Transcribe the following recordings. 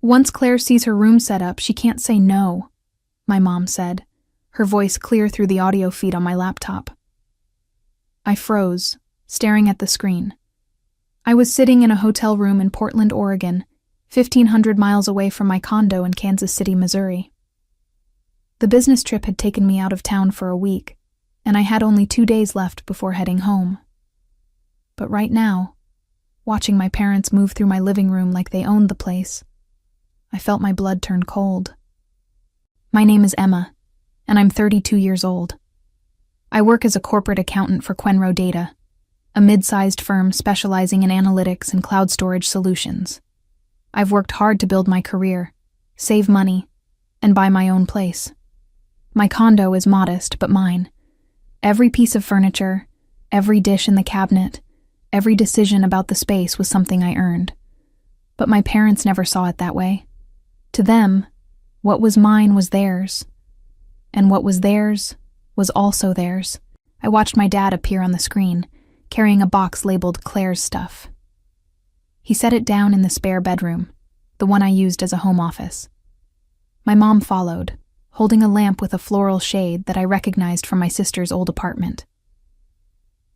Once Claire sees her room set up, she can't say no, my mom said, her voice clear through the audio feed on my laptop. I froze, staring at the screen. I was sitting in a hotel room in Portland, Oregon, 1,500 miles away from my condo in Kansas City, Missouri. The business trip had taken me out of town for a week, and I had only 2 days left before heading home. But right now, watching my parents move through my living room like they owned the place, I felt my blood turn cold. My name is Emma, and I'm 32 years old. I work as a corporate accountant for Quenro Data, a mid-sized firm specializing in analytics and cloud storage solutions. I've worked hard to build my career, save money, and buy my own place. My condo is modest but mine. Every piece of furniture, every dish in the cabinet, every decision about the space was something I earned. But my parents never saw it that way. To them, what was mine was theirs. And what was theirs was also theirs. I watched my dad appear on the screen, carrying a box labeled Claire's stuff. He set it down in the spare bedroom, the one I used as a home office. My mom followed, holding a lamp with a floral shade that I recognized from my sister's old apartment.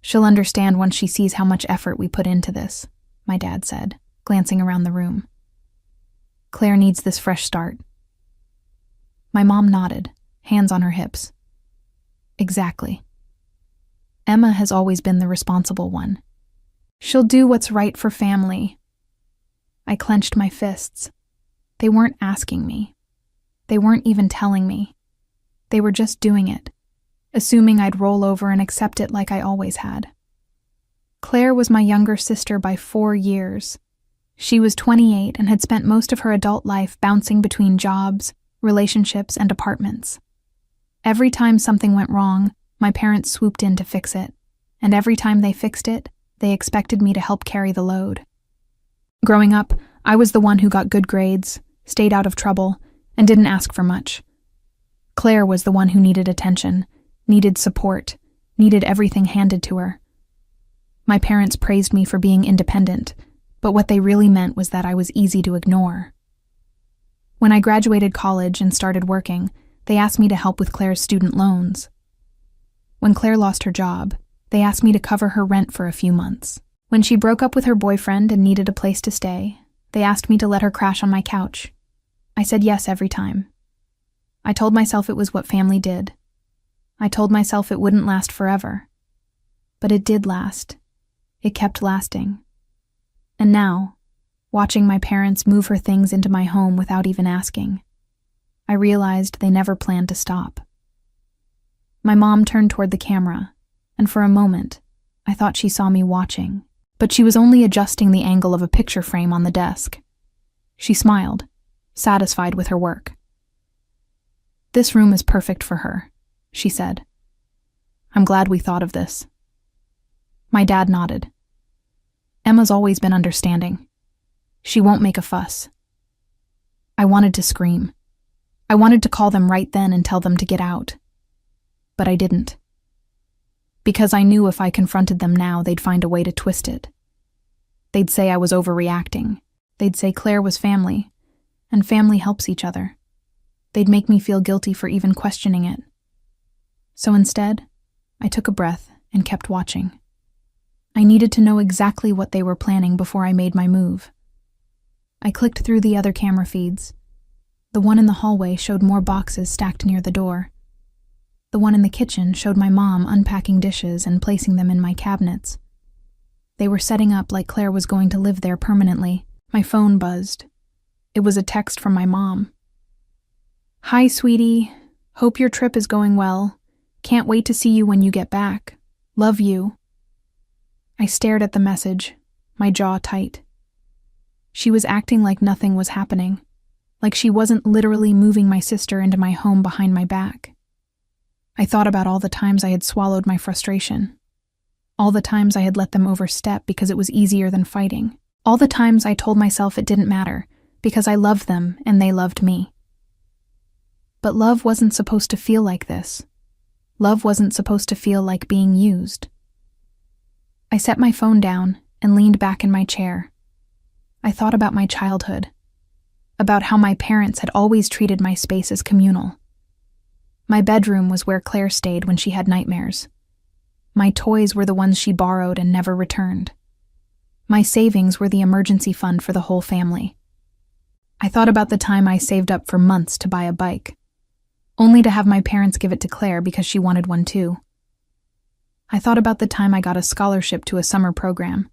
"She'll understand once she sees how much effort we put into this," my dad said, glancing around the room. "Claire needs this fresh start." My mom nodded, hands on her hips. "Exactly. Emma has always been the responsible one. She'll do what's right for family." I clenched my fists. They weren't asking me. They weren't even telling me. They were just doing it, assuming I'd roll over and accept it like I always had. Claire was my younger sister by 4 years. She was 28 and had spent most of her adult life bouncing between jobs, relationships, and apartments. Every time something went wrong, my parents swooped in to fix it, and every time they fixed it, they expected me to help carry the load. Growing up, I was the one who got good grades, stayed out of trouble, and didn't ask for much. Claire was the one who needed attention, needed support, needed everything handed to her. My parents praised me for being independent, but what they really meant was that I was easy to ignore. When I graduated college and started working, they asked me to help with Claire's student loans. When Claire lost her job, they asked me to cover her rent for a few months. When she broke up with her boyfriend and needed a place to stay, they asked me to let her crash on my couch. I said yes every time. I told myself it was what family did. I told myself it wouldn't last forever. But it did last. It kept lasting. And now, watching my parents move her things into my home without even asking, I realized they never planned to stop. My mom turned toward the camera, and for a moment, I thought she saw me watching, but she was only adjusting the angle of a picture frame on the desk. She smiled, satisfied with her work. "This room is perfect for her," she said. "I'm glad we thought of this." My dad nodded. "Emma's always been understanding. She won't make a fuss." I wanted to scream. I wanted to call them right then and tell them to get out. But I didn't. Because I knew if I confronted them now, they'd find a way to twist it. They'd say I was overreacting. They'd say Claire was family, and family helps each other. They'd make me feel guilty for even questioning it. So instead, I took a breath and kept watching. I needed to know exactly what they were planning before I made my move. I clicked through the other camera feeds. The one in the hallway showed more boxes stacked near the door. The one in the kitchen showed my mom unpacking dishes and placing them in my cabinets. They were setting up like Claire was going to live there permanently. My phone buzzed. It was a text from my mom. "Hi, sweetie. Hope your trip is going well. Can't wait to see you when you get back. Love you." I stared at the message, my jaw tight. She was acting like nothing was happening, like she wasn't literally moving my sister into my home behind my back. I thought about all the times I had swallowed my frustration, all the times I had let them overstep because it was easier than fighting, all the times I told myself it didn't matter because I loved them and they loved me. But love wasn't supposed to feel like this. Love wasn't supposed to feel like being used. I set my phone down and leaned back in my chair. I thought about my childhood. about how my parents had always treated my space as communal. My bedroom was where Claire stayed when she had nightmares. My toys were the ones she borrowed and never returned. My savings were the emergency fund for the whole family. I thought about the time I saved up for months to buy a bike, only to have my parents give it to Claire because she wanted one too. I thought about the time I got a scholarship to a summer program,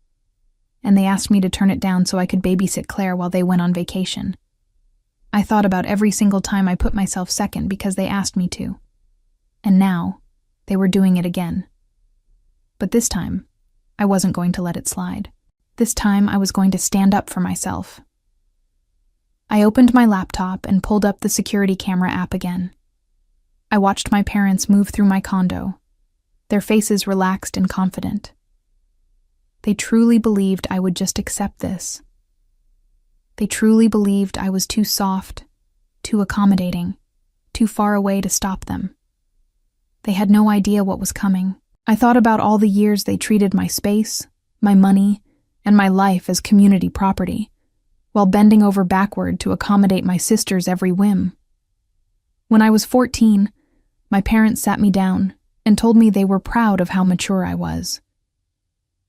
and they asked me to turn it down so I could babysit Claire while they went on vacation. I thought about every single time I put myself second because they asked me to. And now, they were doing it again. But this time, I wasn't going to let it slide. This time, I was going to stand up for myself. I opened my laptop and pulled up the security camera app again. I watched my parents move through my condo, their faces relaxed and confident. They truly believed I would just accept this. They truly believed I was too soft, too accommodating, too far away to stop them. They had no idea what was coming. I thought about all the years they treated my space, my money, and my life as community property, while bending over backward to accommodate my sister's every whim. When I was 14, my parents sat me down and told me they were proud of how mature I was.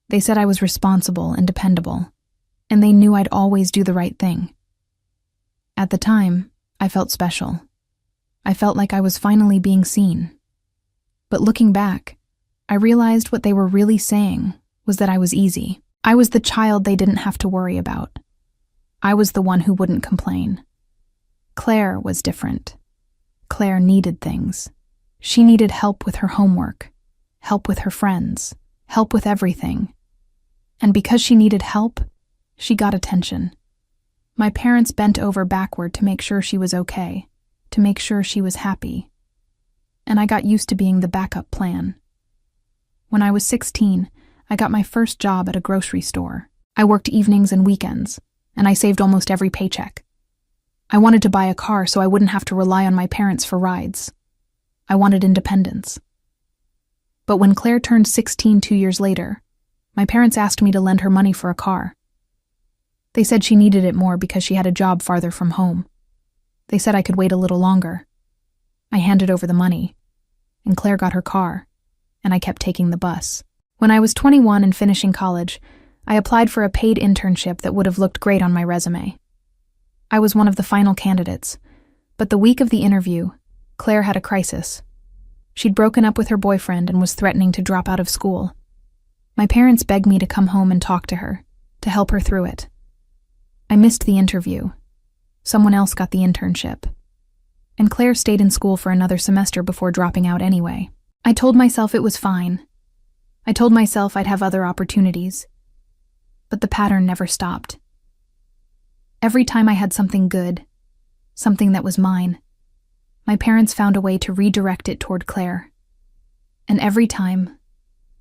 They said I was responsible and dependable, and they knew I'd always do the right thing. At the time, I felt special. I felt like I was finally being seen. But looking back, I realized what they were really saying was that I was easy. I was the child they didn't have to worry about. I was the one who wouldn't complain. Claire was different. Claire needed things. She needed help with her homework, help with her friends, help with everything. And because she needed help, she got attention. My parents bent over backward to make sure she was okay, to make sure she was happy. And I got used to being the backup plan. When I was 16, I got my first job at a grocery store. I worked evenings and weekends, and I saved almost every paycheck. I wanted to buy a car so I wouldn't have to rely on my parents for rides. I wanted independence. But when Claire turned 16 2 years later, my parents asked me to lend her money for a car. They said she needed it more because she had a job farther from home. They said I could wait a little longer. I handed over the money, and Claire got her car, and I kept taking the bus. When I was 21 and finishing college, I applied for a paid internship that would have looked great on my resume. I was one of the final candidates, but the week of the interview, Claire had a crisis. She'd broken up with her boyfriend and was threatening to drop out of school. My parents begged me to come home and talk to her, to help her through it. I missed the interview. Someone else got the internship. And Claire stayed in school for another semester before dropping out anyway. I told myself it was fine. I told myself I'd have other opportunities. But the pattern never stopped. Every time I had something good, something that was mine, my parents found a way to redirect it toward Claire. And every time,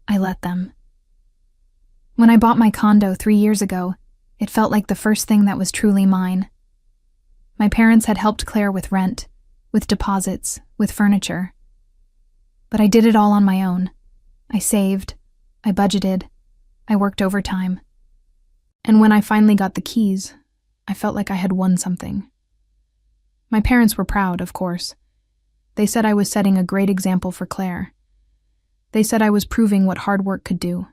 I let them. When I bought my condo 3 years ago, it felt like the first thing that was truly mine. My parents had helped Claire with rent, with deposits, with furniture. But I did it all on my own. I saved, I budgeted, I worked overtime. And when I finally got the keys, I felt like I had won something. My parents were proud, of course. They said I was setting a great example for Claire. They said I was proving what hard work could do.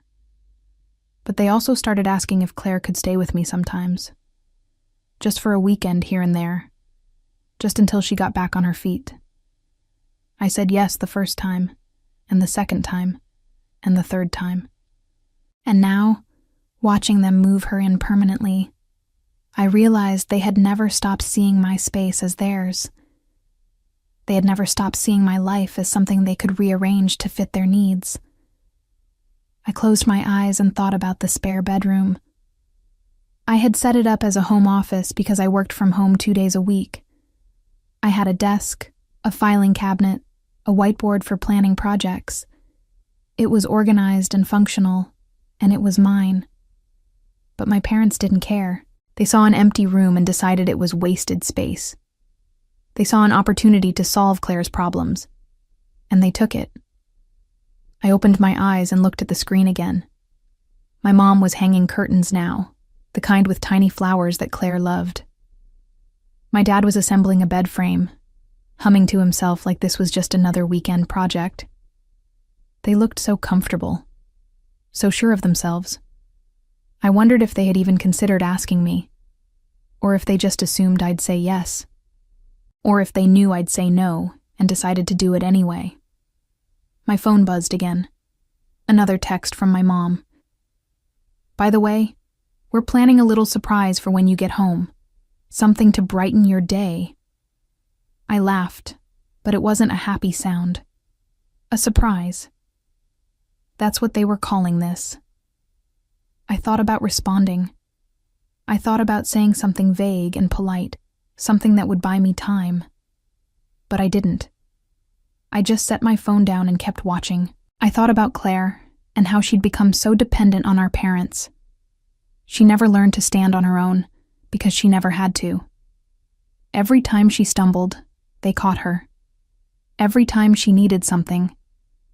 But they also started asking if Claire could stay with me sometimes. Just for a weekend here and there. Just until she got back on her feet. I said yes the first time, and the second time, and the third time. And now, watching them move her in permanently, I realized they had never stopped seeing my space as theirs. They had never stopped seeing my life as something they could rearrange to fit their needs. I closed my eyes and thought about the spare bedroom. I had set it up as a home office because I worked from home 2 days a week. I had a desk, a filing cabinet, a whiteboard for planning projects. It was organized and functional, and it was mine. But my parents didn't care. They saw an empty room and decided it was wasted space. They saw an opportunity to solve Claire's problems, and they took it. I opened my eyes and looked at the screen again. My mom was hanging curtains now, the kind with tiny flowers that Claire loved. My dad was assembling a bed frame, humming to himself like this was just another weekend project. They looked so comfortable, so sure of themselves. I wondered if they had even considered asking me, or if they just assumed I'd say yes, or if they knew I'd say no and decided to do it anyway. My phone buzzed again. Another text from my mom. "By the way, we're planning a little surprise for when you get home. Something to brighten your day." I laughed, but it wasn't a happy sound. A surprise. That's what they were calling this. I thought about responding. I thought about saying something vague and polite, something that would buy me time. But I didn't. I just set my phone down and kept watching. I thought about Claire and how she'd become so dependent on our parents. She never learned to stand on her own because she never had to. Every time she stumbled, they caught her. Every time she needed something,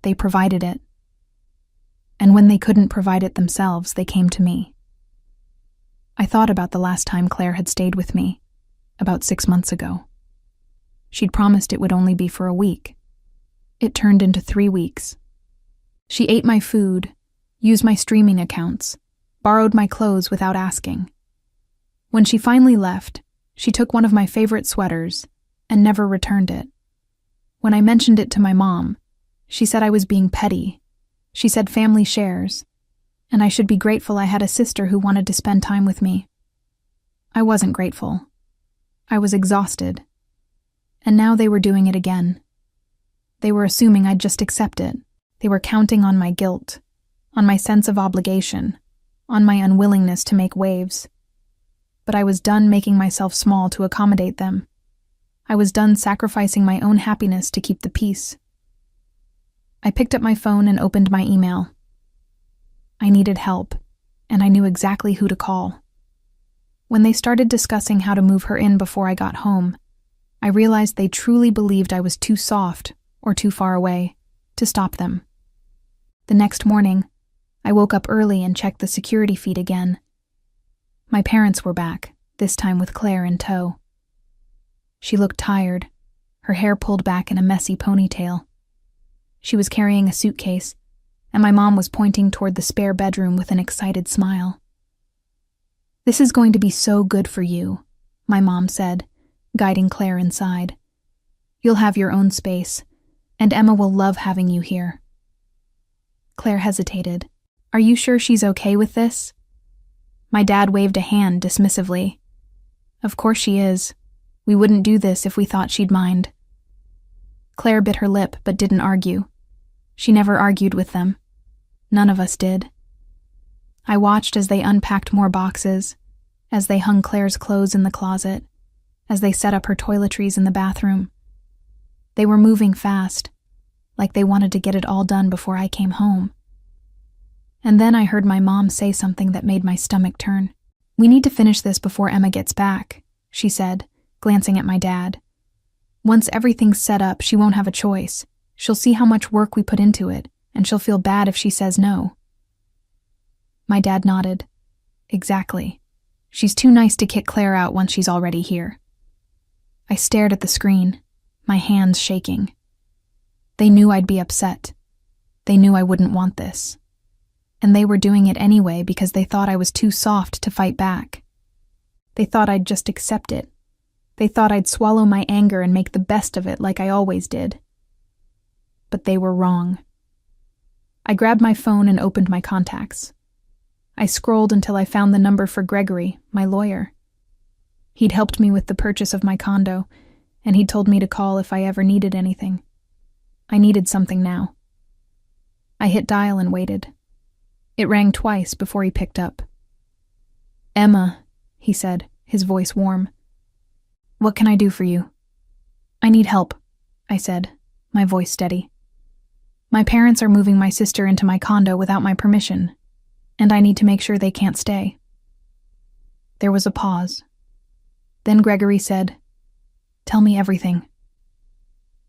they provided it. And when they couldn't provide it themselves, they came to me. I thought about the last time Claire had stayed with me, about 6 months ago. She'd promised it would only be for a week. It turned into 3 weeks. She ate my food, used my streaming accounts, borrowed my clothes without asking. When she finally left, she took one of my favorite sweaters and never returned it. When I mentioned it to my mom, she said I was being petty. She said family shares, and I should be grateful I had a sister who wanted to spend time with me. I wasn't grateful. I was exhausted. And now they were doing it again. They were assuming I'd just accept it. They were counting on my guilt, on my sense of obligation, on my unwillingness to make waves. But I was done making myself small to accommodate them. I was done sacrificing my own happiness to keep the peace. I picked up my phone and opened my email. I needed help, and I knew exactly who to call. When they started discussing how to move her in before I got home, I realized they truly believed I was too soft or too far away to stop them. The next morning, I woke up early and checked the security feed again. My parents were back, this time with Claire in tow. She looked tired, her hair pulled back in a messy ponytail. She was carrying a suitcase, and my mom was pointing toward the spare bedroom with an excited smile. "This is going to be so good for you," my mom said, guiding Claire inside. "You'll have your own space, and Emma will love having you here." Claire hesitated. "Are you sure she's okay with this?" My dad waved a hand dismissively. "Of course she is. We wouldn't do this if we thought she'd mind." Claire bit her lip but didn't argue. She never argued with them. None of us did. I watched as they unpacked more boxes, as they hung Claire's clothes in the closet, as they set up her toiletries in the bathroom. They were moving fast, like they wanted to get it all done before I came home. And then I heard my mom say something that made my stomach turn. "We need to finish this before Emma gets back," she said, glancing at my dad. "Once everything's set up, she won't have a choice. She'll see how much work we put into it, and she'll feel bad if she says no." My dad nodded. "Exactly. She's too nice to kick Claire out once she's already here." I stared at the screen, my hands shaking. They knew I'd be upset. They knew I wouldn't want this. And they were doing it anyway because they thought I was too soft to fight back. They thought I'd just accept it. They thought I'd swallow my anger and make the best of it like I always did. But they were wrong. I grabbed my phone and opened my contacts. I scrolled until I found the number for Gregory, my lawyer. He'd helped me with the purchase of my condo, and he'd told me to call if I ever needed anything. I needed something now. I hit dial and waited. It rang twice before he picked up. "Emma," he said, his voice warm. "What can I do for you?" "I need help," I said, my voice steady. "My parents are moving my sister into my condo without my permission, and I need to make sure they can't stay." There was a pause. Then Gregory said, "Tell me everything."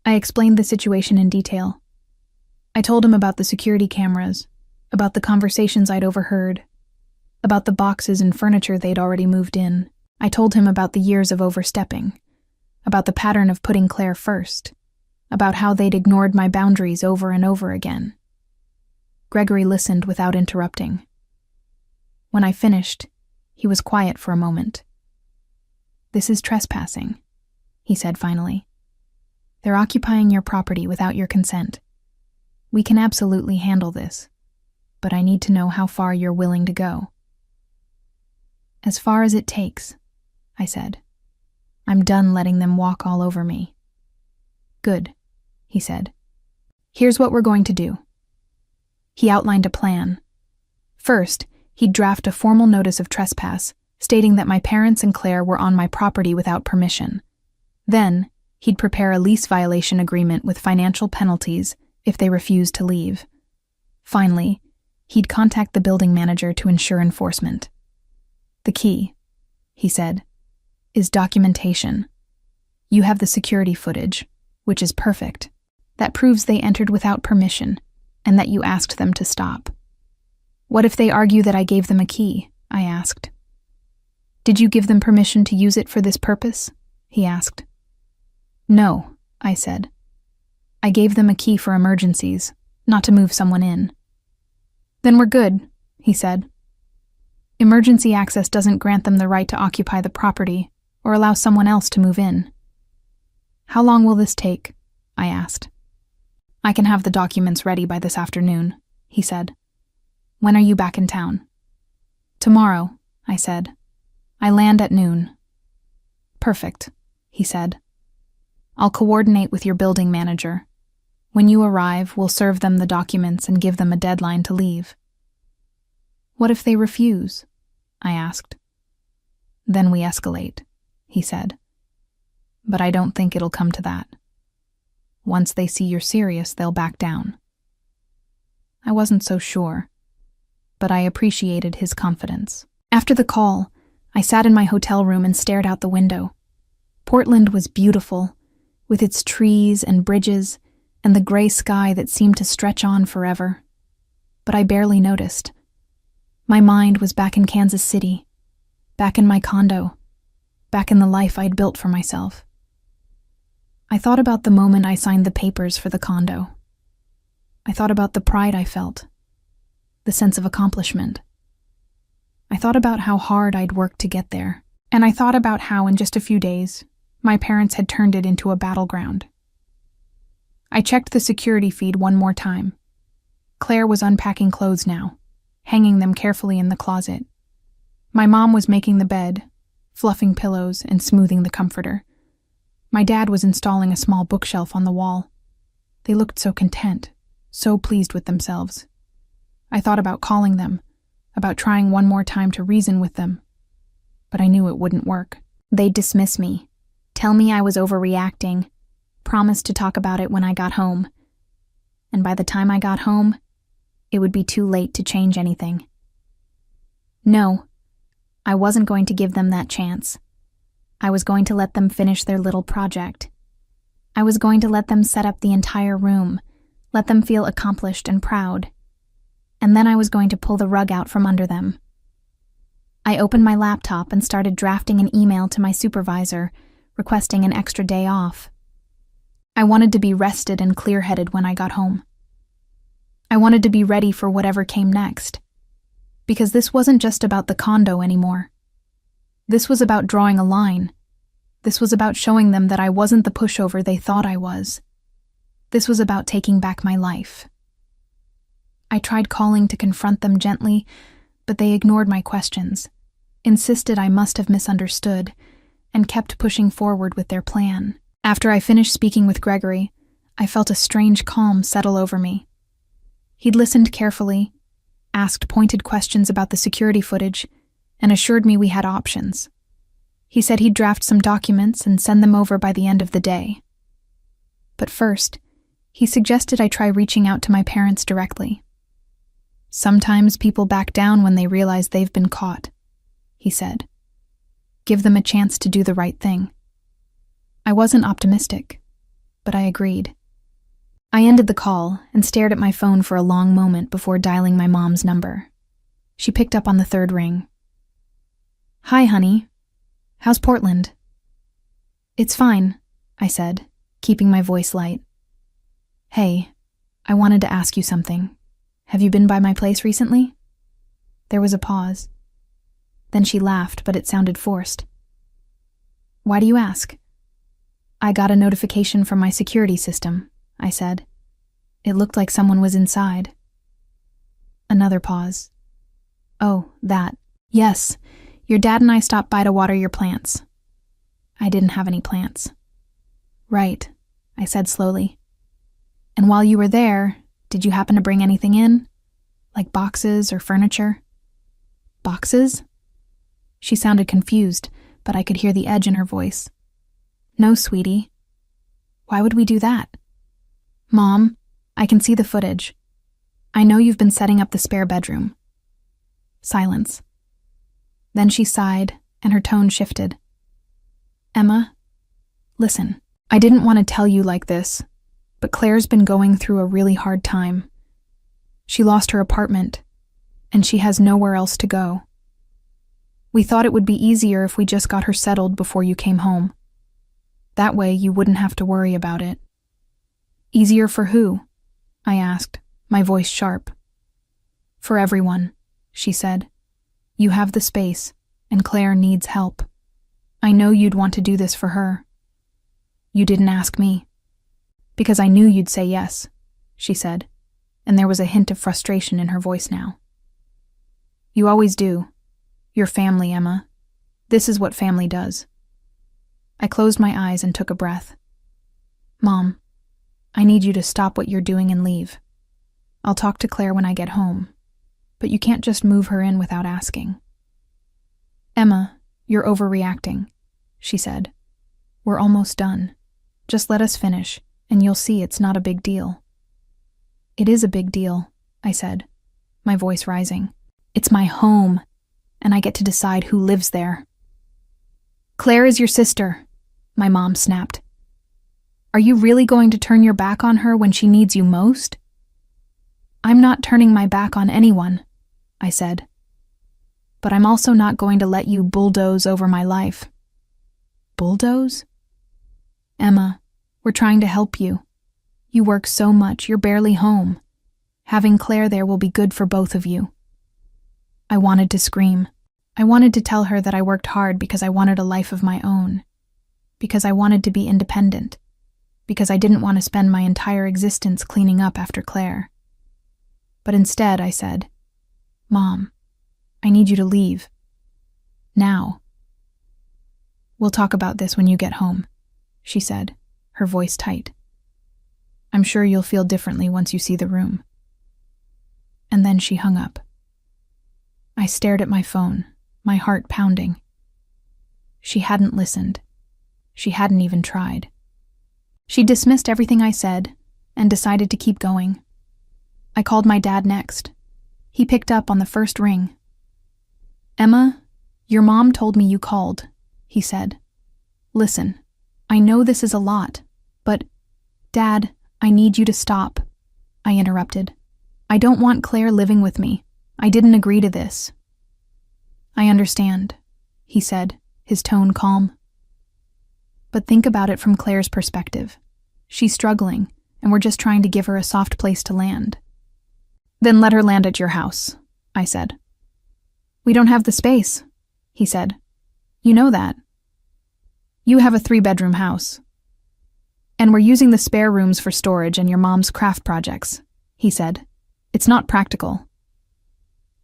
I explained the situation in detail. I told him about the security cameras, about the conversations I'd overheard, about the boxes and furniture they'd already moved in. I told him about the years of overstepping, about the pattern of putting Claire first, about how they'd ignored my boundaries over and over again. Gregory listened without interrupting. When I finished, he was quiet for a moment. "This is trespassing," he said finally. "They're occupying your property without your consent. We can absolutely handle this, but I need to know how far you're willing to go." "As far as it takes," I said. "I'm done letting them walk all over me." "Good," he said. "Here's what we're going to do." He outlined a plan. First, he'd draft a formal notice of trespass, stating that my parents and Claire were on my property without permission. Then, he'd prepare a lease violation agreement with financial penalties if they refused to leave. Finally, he'd contact the building manager to ensure enforcement. "The key," he said, "is documentation. You have the security footage, which is perfect. That proves they entered without permission and that you asked them to stop." "What if they argue that I gave them a key?" I asked. "Did you give them permission to use it for this purpose?" he asked. "No," I said. "I gave them a key for emergencies, not to move someone in." "Then we're good," he said. "Emergency access doesn't grant them the right to occupy the property or allow someone else to move in." "How long will this take?" I asked. "I can have the documents ready by this afternoon," he said. "When are you back in town?" "Tomorrow," I said. "I land at noon." "Perfect," he said. "I'll coordinate with your building manager. When you arrive, we'll serve them the documents and give them a deadline to leave." "What if they refuse?" I asked. "Then we escalate," he said. "But I don't think it'll come to that. Once they see you're serious, they'll back down." I wasn't so sure, but I appreciated his confidence. After the call, I sat in my hotel room and stared out the window. Portland was beautiful, with its trees and bridges and the gray sky that seemed to stretch on forever. But I barely noticed. My mind was back in Kansas City, back in my condo, back in the life I'd built for myself. I thought about the moment I signed the papers for the condo. I thought about the pride I felt, the sense of accomplishment. I thought about how hard I'd worked to get there, and I thought about how in just a few days, my parents had turned it into a battleground. I checked the security feed one more time. Claire was unpacking clothes now, hanging them carefully in the closet. My mom was making the bed, fluffing pillows and smoothing the comforter. My dad was installing a small bookshelf on the wall. They looked so content, so pleased with themselves. I thought about calling them, about trying one more time to reason with them, but I knew it wouldn't work. They'd dismiss me, tell me I was overreacting, promise to talk about it when I got home. And by the time I got home, it would be too late to change anything. No, I wasn't going to give them that chance. I was going to let them finish their little project. I was going to let them set up the entire room, let them feel accomplished and proud. And then I was going to pull the rug out from under them. I opened my laptop and started drafting an email to my supervisor, requesting an extra day off. I wanted to be rested and clear-headed when I got home. I wanted to be ready for whatever came next. Because this wasn't just about the condo anymore. This was about drawing a line. This was about showing them that I wasn't the pushover they thought I was. This was about taking back my life. I tried calling to confront them gently, but they ignored my questions, insisted I must have misunderstood, and kept pushing forward with their plan. After I finished speaking with Gregory, I felt a strange calm settle over me. He'd listened carefully, asked pointed questions about the security footage, and assured me we had options. He said he'd draft some documents and send them over by the end of the day. But first, he suggested I try reaching out to my parents directly. "Sometimes people back down when they realize they've been caught," he said. "Give them a chance to do the right thing." I wasn't optimistic, but I agreed. I ended the call and stared at my phone for a long moment before dialing my mom's number. She picked up on the third ring. "Hi, honey," How's Portland? It's fine, I said, keeping my voice light. Hey, I wanted to ask you something. Have you been by my place recently? There was a pause. Then she laughed, but it sounded forced. Why do you ask? I got a notification from my security system, I said. It looked like someone was inside. Another pause. Oh, that. Yes, your dad and I stopped by to water your plants. I didn't have any plants. Right, I said slowly. And while you were there, did you happen to bring anything in? Like boxes or furniture? Boxes? She sounded confused, but I could hear the edge in her voice. No, sweetie. Why would we do that? Mom, I can see the footage. I know you've been setting up the spare bedroom. Silence. Then she sighed, and her tone shifted. Emma, listen, I didn't want to tell you like this, but Claire's been going through a really hard time. She lost her apartment, and she has nowhere else to go. We thought it would be easier if we just got her settled before you came home. That way you wouldn't have to worry about it. Easier for who? I asked, my voice sharp. For everyone, she said. You have the space, and Claire needs help. I know you'd want to do this for her. You didn't ask me. Because I knew you'd say yes, she said, and there was a hint of frustration in her voice now. You always do. You're family, Emma. This is what family does. I closed my eyes and took a breath. Mom, I need you to stop what you're doing and leave. I'll talk to Claire when I get home, but you can't just move her in without asking. Emma, you're overreacting, she said. We're almost done. Just let us finish, and you'll see it's not a big deal. It is a big deal, I said, my voice rising. It's my home, and I get to decide who lives there. Claire is your sister, my mom snapped. Are you really going to turn your back on her when she needs you most? I'm not turning my back on anyone, I said. But I'm also not going to let you bulldoze over my life. Bulldoze? Emma, we're trying to help you. You work so much, you're barely home. Having Claire there will be good for both of you. I wanted to scream. I wanted to tell her that I worked hard because I wanted a life of my own. Because I wanted to be independent. Because I didn't want to spend my entire existence cleaning up after Claire. But instead, I said, Mom, I need you to leave. Now. We'll talk about this when you get home, she said, her voice tight. I'm sure you'll feel differently once you see the room. And then she hung up. I stared at my phone, my heart pounding. She hadn't listened. She hadn't even tried. She dismissed everything I said and decided to keep going. I called my dad next. He picked up on the first ring. Emma, your mom told me you called, he said. Listen, I know this is a lot, but, Dad, I need you to stop, I interrupted. I don't want Claire living with me. I didn't agree to this. I understand, he said, his tone calm. But think about it from Claire's perspective. She's struggling, and we're just trying to give her a soft place to land. Then let her land at your house, I said. We don't have the space, he said. You know that. You have a 3-bedroom house. And we're using the spare rooms for storage and your mom's craft projects, he said. It's not practical.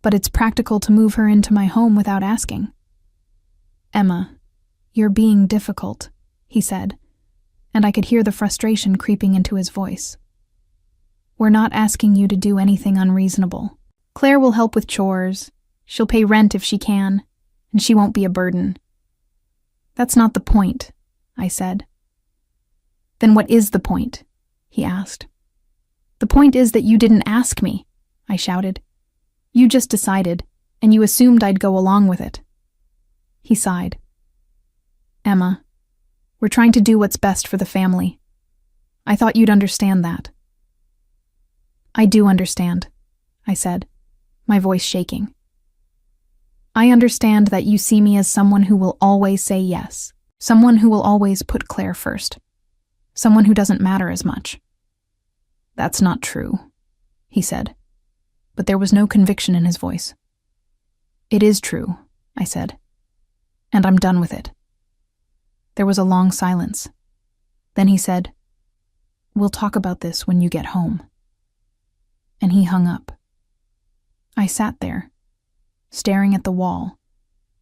But it's practical to move her into my home without asking. Emma, you're being difficult, he said, and I could hear the frustration creeping into his voice. We're not asking you to do anything unreasonable. Claire will help with chores. She'll pay rent if she can, and she won't be a burden. That's not the point, I said. Then what is the point? He asked. The point is that you didn't ask me, I shouted. You just decided, and you assumed I'd go along with it. He sighed. Emma, we're trying to do what's best for the family. I thought you'd understand that. I do understand, I said, my voice shaking. I understand that you see me as someone who will always say yes, someone who will always put Claire first, someone who doesn't matter as much." "That's not true," he said, but there was no conviction in his voice. "It is true," I said, "and I'm done with it." There was a long silence. Then he said, "We'll talk about this when you get home." And he hung up. I sat there, staring at the wall,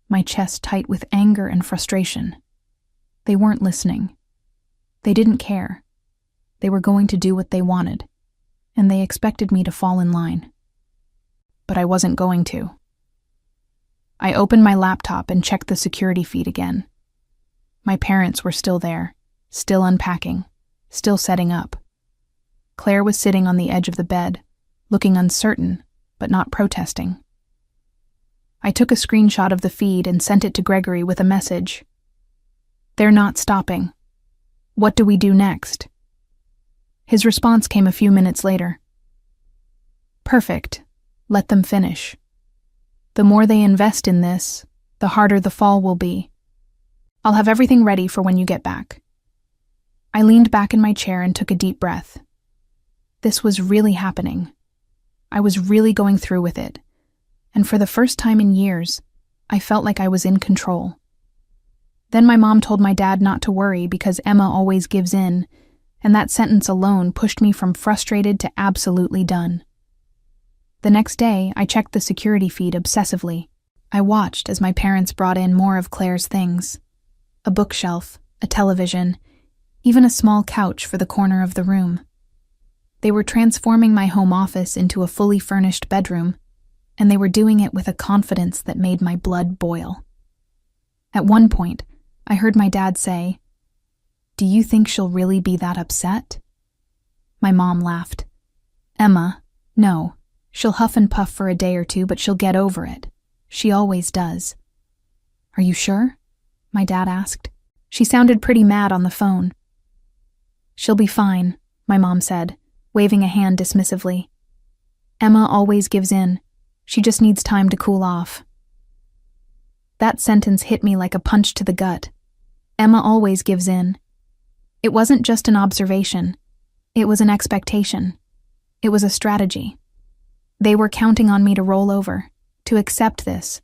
my chest tight with anger and frustration. They weren't listening. They didn't care. They were going to do what they wanted, and they expected me to fall in line. But I wasn't going to. I opened my laptop and checked the security feed again. My parents were still there, still unpacking, still setting up. Claire was sitting on the edge of the bed, looking uncertain, but not protesting. I took a screenshot of the feed and sent it to Gregory with a message. "They're not stopping. What do we do next?" His response came a few minutes later. "Perfect. Let them finish. The more they invest in this, the harder the fall will be. I'll have everything ready for when you get back." I leaned back in my chair and took a deep breath. This was really happening. I was really going through with it, and for the first time in years, I felt like I was in control. Then my mom told my dad not to worry because Emma always gives in, and that sentence alone pushed me from frustrated to absolutely done. The next day, I checked the security feed obsessively. I watched as my parents brought in more of Claire's things. A bookshelf, a television, even a small couch for the corner of the room. They were transforming my home office into a fully furnished bedroom, and they were doing it with a confidence that made my blood boil. At one point, I heard my dad say, "Do you think she'll really be that upset?" My mom laughed. "Emma, no. She'll huff and puff for a day or two, but she'll get over it. She always does." "Are you sure?" my dad asked. She sounded pretty mad on the phone. "She'll be fine," my mom said, waving a hand dismissively. "Emma always gives in. She just needs time to cool off." That sentence hit me like a punch to the gut. Emma always gives in. It wasn't just an observation. It was an expectation. It was a strategy. They were counting on me to roll over, to accept this,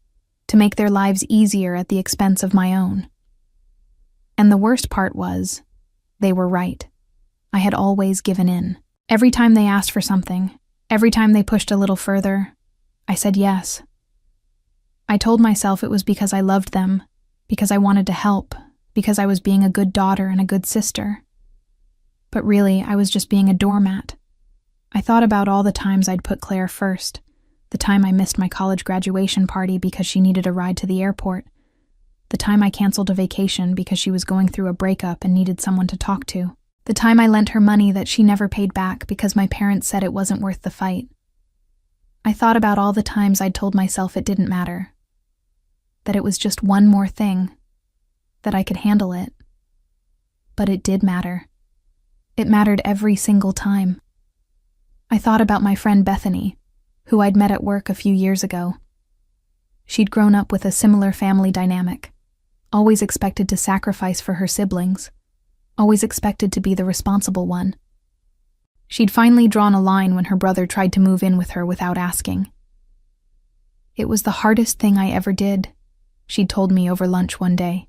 to make their lives easier at the expense of my own. And the worst part was, they were right. I had always given in. Every time they asked for something, every time they pushed a little further, I said yes. I told myself it was because I loved them, because I wanted to help, because I was being a good daughter and a good sister. But really, I was just being a doormat. I thought about all the times I'd put Claire first, the time I missed my college graduation party because she needed a ride to the airport, the time I canceled a vacation because she was going through a breakup and needed someone to talk to, the time I lent her money that she never paid back because my parents said it wasn't worth the fight. I thought about all the times I'd told myself it didn't matter, that it was just one more thing, that I could handle it. But it did matter. It mattered every single time. I thought about my friend Bethany, who I'd met at work a few years ago. She'd grown up with a similar family dynamic, always expected to sacrifice for her siblings, always expected to be the responsible one. She'd finally drawn a line when her brother tried to move in with her without asking. "It was the hardest thing I ever did," she'd told me over lunch one day.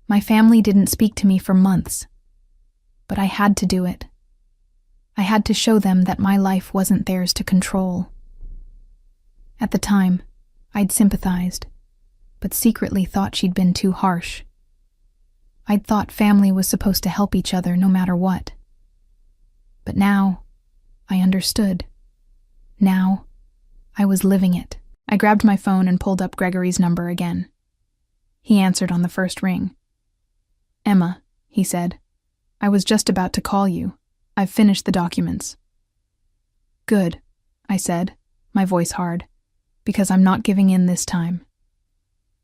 "My family didn't speak to me for months, but I had to do it. I had to show them that my life wasn't theirs to control." At the time, I'd sympathized, but secretly thought she'd been too harsh. I'd thought family was supposed to help each other no matter what. But now, I understood. Now, I was living it. I grabbed my phone and pulled up Gregory's number again. He answered on the first ring. "Emma," he said, "I was just about to call you. I've finished the documents." "Good," I said, my voice hard, "because I'm not giving in this time."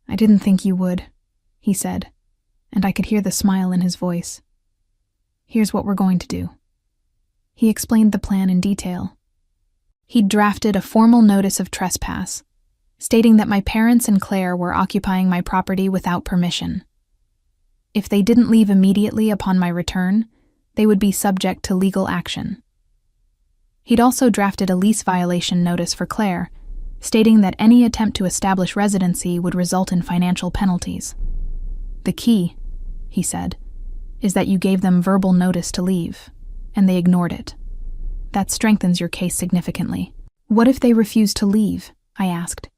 "I didn't think you would," he said, and I could hear the smile in his voice. "Here's what we're going to do." He explained the plan in detail. He'd drafted a formal notice of trespass, stating that my parents and Claire were occupying my property without permission. If they didn't leave immediately upon my return, they would be subject to legal action. He'd also drafted a lease violation notice for Claire, stating that any attempt to establish residency would result in financial penalties. The key, he said, is that you gave them verbal notice to leave, and they ignored it. That strengthens your case significantly. What if they refuse to leave? I asked.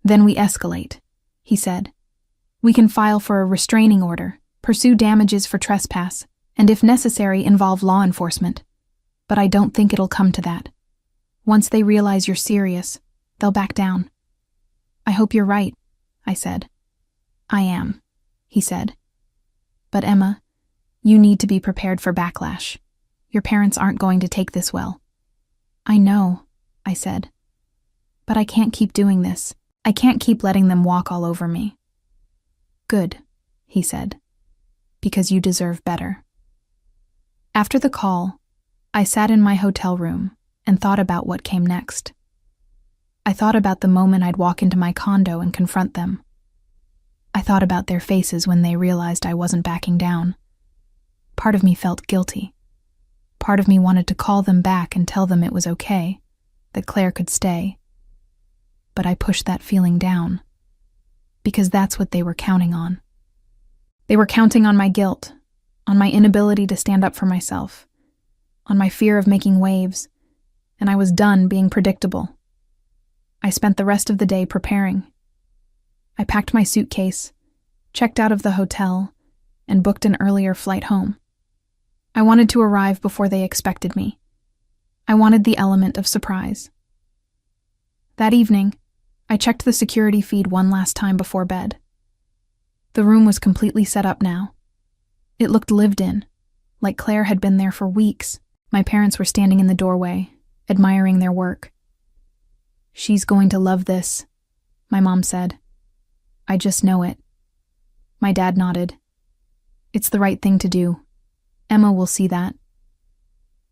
Then we escalate, he said. We can file for a restraining order, pursue damages for trespass, and if necessary, involve law enforcement. But I don't think it'll come to that. Once they realize you're serious, they'll back down. I hope you're right, I said. I am, he said. But Emma, you need to be prepared for backlash. Your parents aren't going to take this well. I know, I said. But I can't keep doing this. I can't keep letting them walk all over me. Good, he said, because you deserve better. After the call, I sat in my hotel room and thought about what came next. I thought about the moment I'd walk into my condo and confront them. I thought about their faces when they realized I wasn't backing down. Part of me felt guilty. Part of me wanted to call them back and tell them it was okay, that Claire could stay. But I pushed that feeling down, because that's what they were counting on. They were counting on my guilt, on my inability to stand up for myself, on my fear of making waves, and I was done being predictable. I spent the rest of the day preparing. I packed my suitcase, checked out of the hotel, and booked an earlier flight home. I wanted to arrive before they expected me. I wanted the element of surprise. That evening, I checked the security feed one last time before bed. The room was completely set up now. It looked lived in, like Claire had been there for weeks. My parents were standing in the doorway, admiring their work. She's going to love this, my mom said. I just know it. My dad nodded. It's the right thing to do. Emma will see that.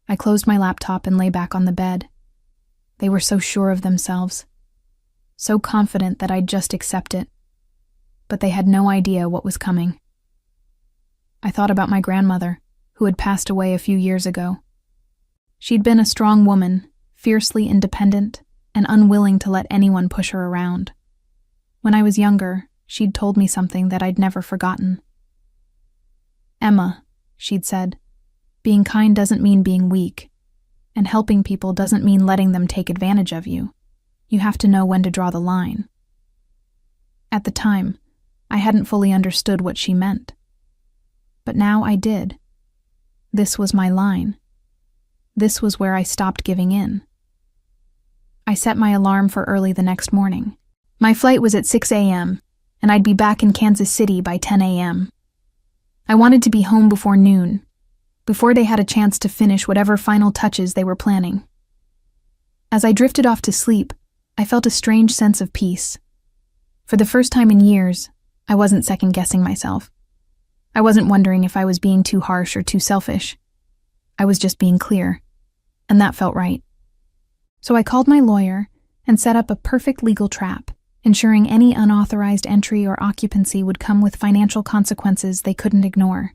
I closed my laptop and lay back on the bed. They were so sure of themselves, so confident that I'd just accept it. But they had no idea what was coming. I thought about my grandmother, who had passed away a few years ago. She'd been a strong woman, fiercely independent, and unwilling to let anyone push her around. When I was younger, she'd told me something that I'd never forgotten. Emma, she'd said, being kind doesn't mean being weak, and helping people doesn't mean letting them take advantage of you. You have to know when to draw the line. At the time, I hadn't fully understood what she meant. But now I did. This was my line. This was where I stopped giving in. I set my alarm for early the next morning. My flight was at 6 a.m., and I'd be back in Kansas City by 10 a.m. I wanted to be home before noon, before they had a chance to finish whatever final touches they were planning. As I drifted off to sleep, I felt a strange sense of peace. For the first time in years, I wasn't second-guessing myself. I wasn't wondering if I was being too harsh or too selfish. I was just being clear, and that felt right. So I called my lawyer and set up a perfect legal trap, ensuring any unauthorized entry or occupancy would come with financial consequences they couldn't ignore.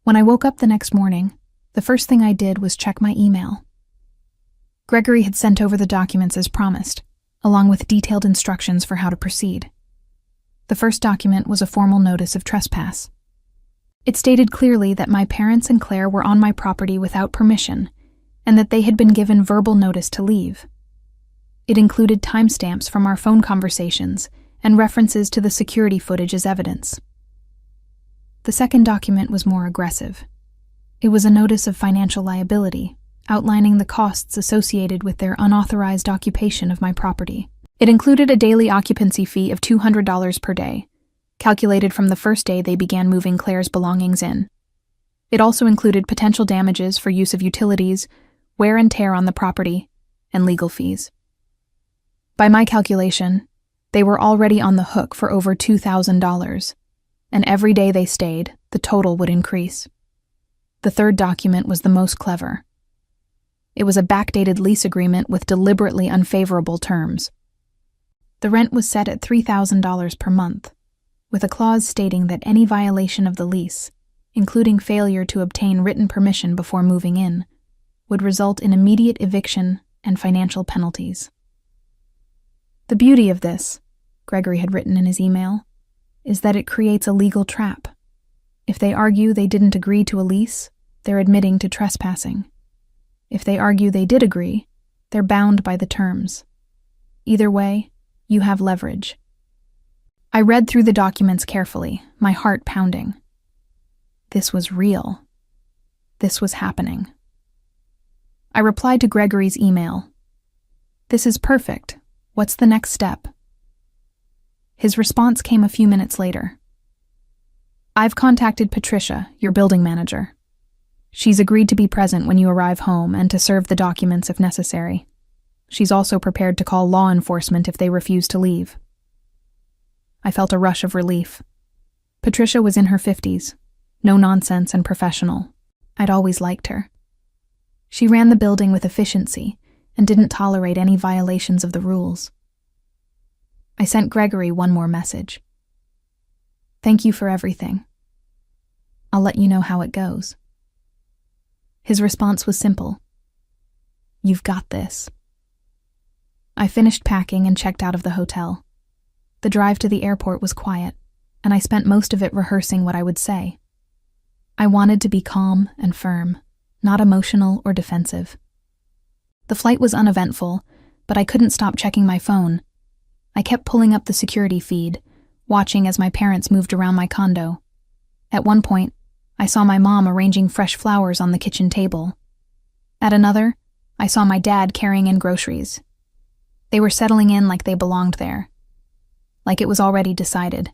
When I woke up the next morning, the first thing I did was check my email. Gregory had sent over the documents as promised, along with detailed instructions for how to proceed. The first document was a formal notice of trespass. It stated clearly that my parents and Claire were on my property without permission, and that they had been given verbal notice to leave. It included timestamps from our phone conversations and references to the security footage as evidence. The second document was more aggressive. It was a notice of financial liability, outlining the costs associated with their unauthorized occupation of my property. It included a daily occupancy fee of $200 per day, calculated from the first day they began moving Claire's belongings in. It also included potential damages for use of utilities, wear and tear on the property, and legal fees. By my calculation, they were already on the hook for over $2,000, and every day they stayed, the total would increase. The third document was the most clever. It was a backdated lease agreement with deliberately unfavorable terms. The rent was set at $3,000 per month, with a clause stating that any violation of the lease, including failure to obtain written permission before moving in, would result in immediate eviction and financial penalties. The beauty of this, Gregory had written in his email, is that it creates a legal trap. If they argue they didn't agree to a lease, they're admitting to trespassing. If they argue they did agree, they're bound by the terms. Either way, you have leverage. I read through the documents carefully, my heart pounding. This was real. This was happening. I replied to Gregory's email. "This is perfect. What's the next step?" His response came a few minutes later. "I've contacted Patricia, your building manager. She's agreed to be present when you arrive home and to serve the documents if necessary. She's also prepared to call law enforcement if they refuse to leave." I felt a rush of relief. Patricia was in her 50s, no nonsense and professional. I'd always liked her. She ran the building with efficiency and didn't tolerate any violations of the rules. I sent Gregory one more message. "Thank you for everything. I'll let you know how it goes." His response was simple. "You've got this." I finished packing and checked out of the hotel. The drive to the airport was quiet, and I spent most of it rehearsing what I would say. I wanted to be calm and firm, not emotional or defensive. The flight was uneventful, but I couldn't stop checking my phone. I kept pulling up the security feed, watching as my parents moved around my condo. At one point, I saw my mom arranging fresh flowers on the kitchen table. At another, I saw my dad carrying in groceries. They were settling in like they belonged there, like it was already decided.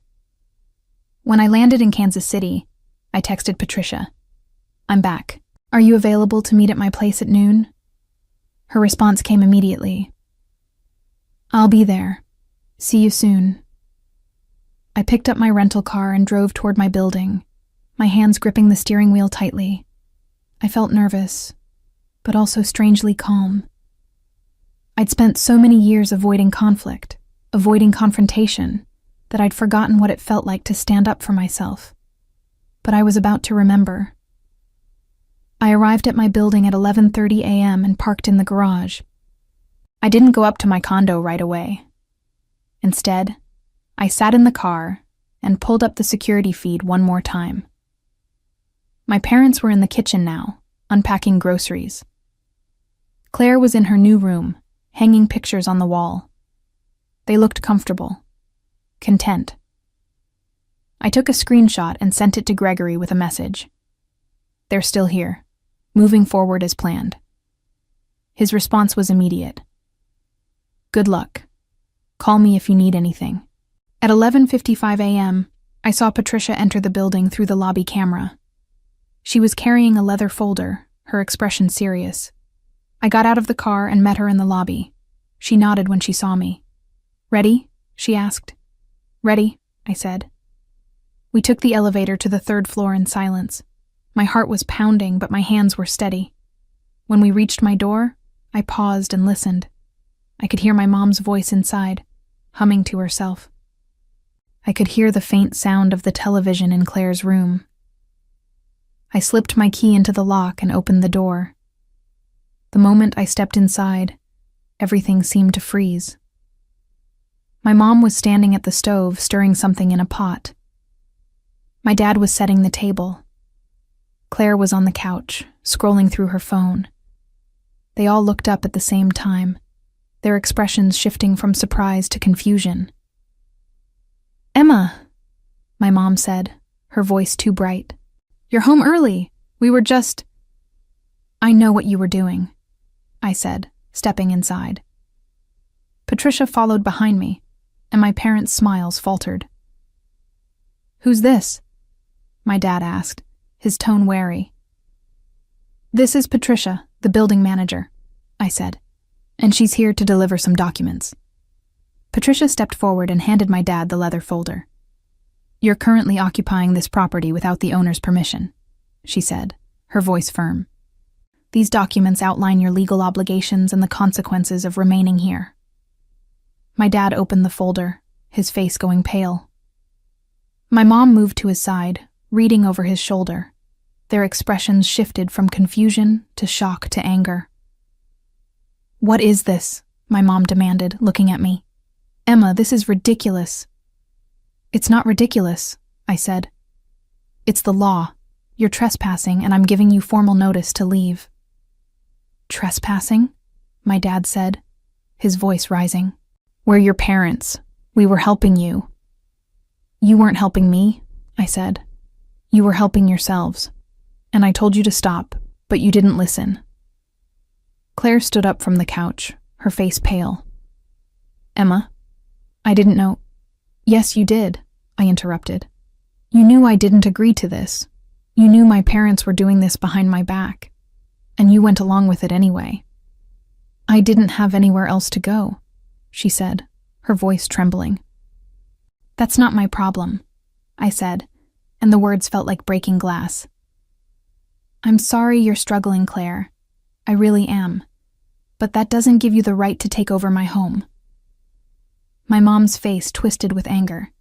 When I landed in Kansas City, I texted Patricia. "I'm back. Are you available to meet at my place at noon?" Her response came immediately. "I'll be there. See you soon." I picked up my rental car and drove toward my building, my hands gripping the steering wheel tightly. I felt nervous, but also strangely calm. I'd spent so many years avoiding conflict, avoiding confrontation, that I'd forgotten what it felt like to stand up for myself. But I was about to remember. I arrived at my building at 11:30 a.m. and parked in the garage. I didn't go up to my condo right away. Instead, I sat in the car and pulled up the security feed one more time. My parents were in the kitchen now, unpacking groceries. Claire was in her new room, hanging pictures on the wall. They looked comfortable, content. I took a screenshot and sent it to Gregory with a message. "They're still here, moving forward as planned." His response was immediate. "Good luck. Call me if you need anything." At 11:55 a.m., I saw Patricia enter the building through the lobby camera. She was carrying a leather folder, her expression serious. I got out of the car and met her in the lobby. She nodded when she saw me. "Ready?" she asked. "Ready," I said. We took the elevator to the 3rd floor in silence. My heart was pounding, but my hands were steady. When we reached my door, I paused and listened. I could hear my mom's voice inside, humming to herself. I could hear the faint sound of the television in Claire's room. I slipped my key into the lock and opened the door. The moment I stepped inside, everything seemed to freeze. My mom was standing at the stove, stirring something in a pot. My dad was setting the table. Claire was on the couch, scrolling through her phone. They all looked up at the same time, their expressions shifting from surprise to confusion. "Emma," my mom said, her voice too bright. "You're home early. We were just—" "I know what you were doing," I said, stepping inside. Patricia followed behind me, and my parents' smiles faltered. "Who's this?" my dad asked, his tone wary. "This is Patricia, the building manager," I said, "and she's here to deliver some documents." Patricia stepped forward and handed my dad the leather folder. "You're currently occupying this property without the owner's permission," she said, her voice firm. "These documents outline your legal obligations and the consequences of remaining here." My dad opened the folder, his face going pale. My mom moved to his side, reading over his shoulder. Their expressions shifted from confusion to shock to anger. "What is this?" my mom demanded, looking at me. "Emma, this is ridiculous." "It's not ridiculous," I said. "It's the law. You're trespassing, and I'm giving you formal notice to leave." "Trespassing?" my dad said, his voice rising. "We're your parents. We were helping you." "You weren't helping me," I said. "You were helping yourselves. And I told you to stop, but you didn't listen." Claire stood up from the couch, her face pale. "Emma, I didn't know—" "Yes, you did," I interrupted. "You knew I didn't agree to this. You knew my parents were doing this behind my back, and you went along with it anyway." "I didn't have anywhere else to go," she said, her voice trembling. "That's not my problem," I said, and the words felt like breaking glass. "I'm sorry you're struggling, Claire. I really am. But that doesn't give you the right to take over my home." My mom's face twisted with anger.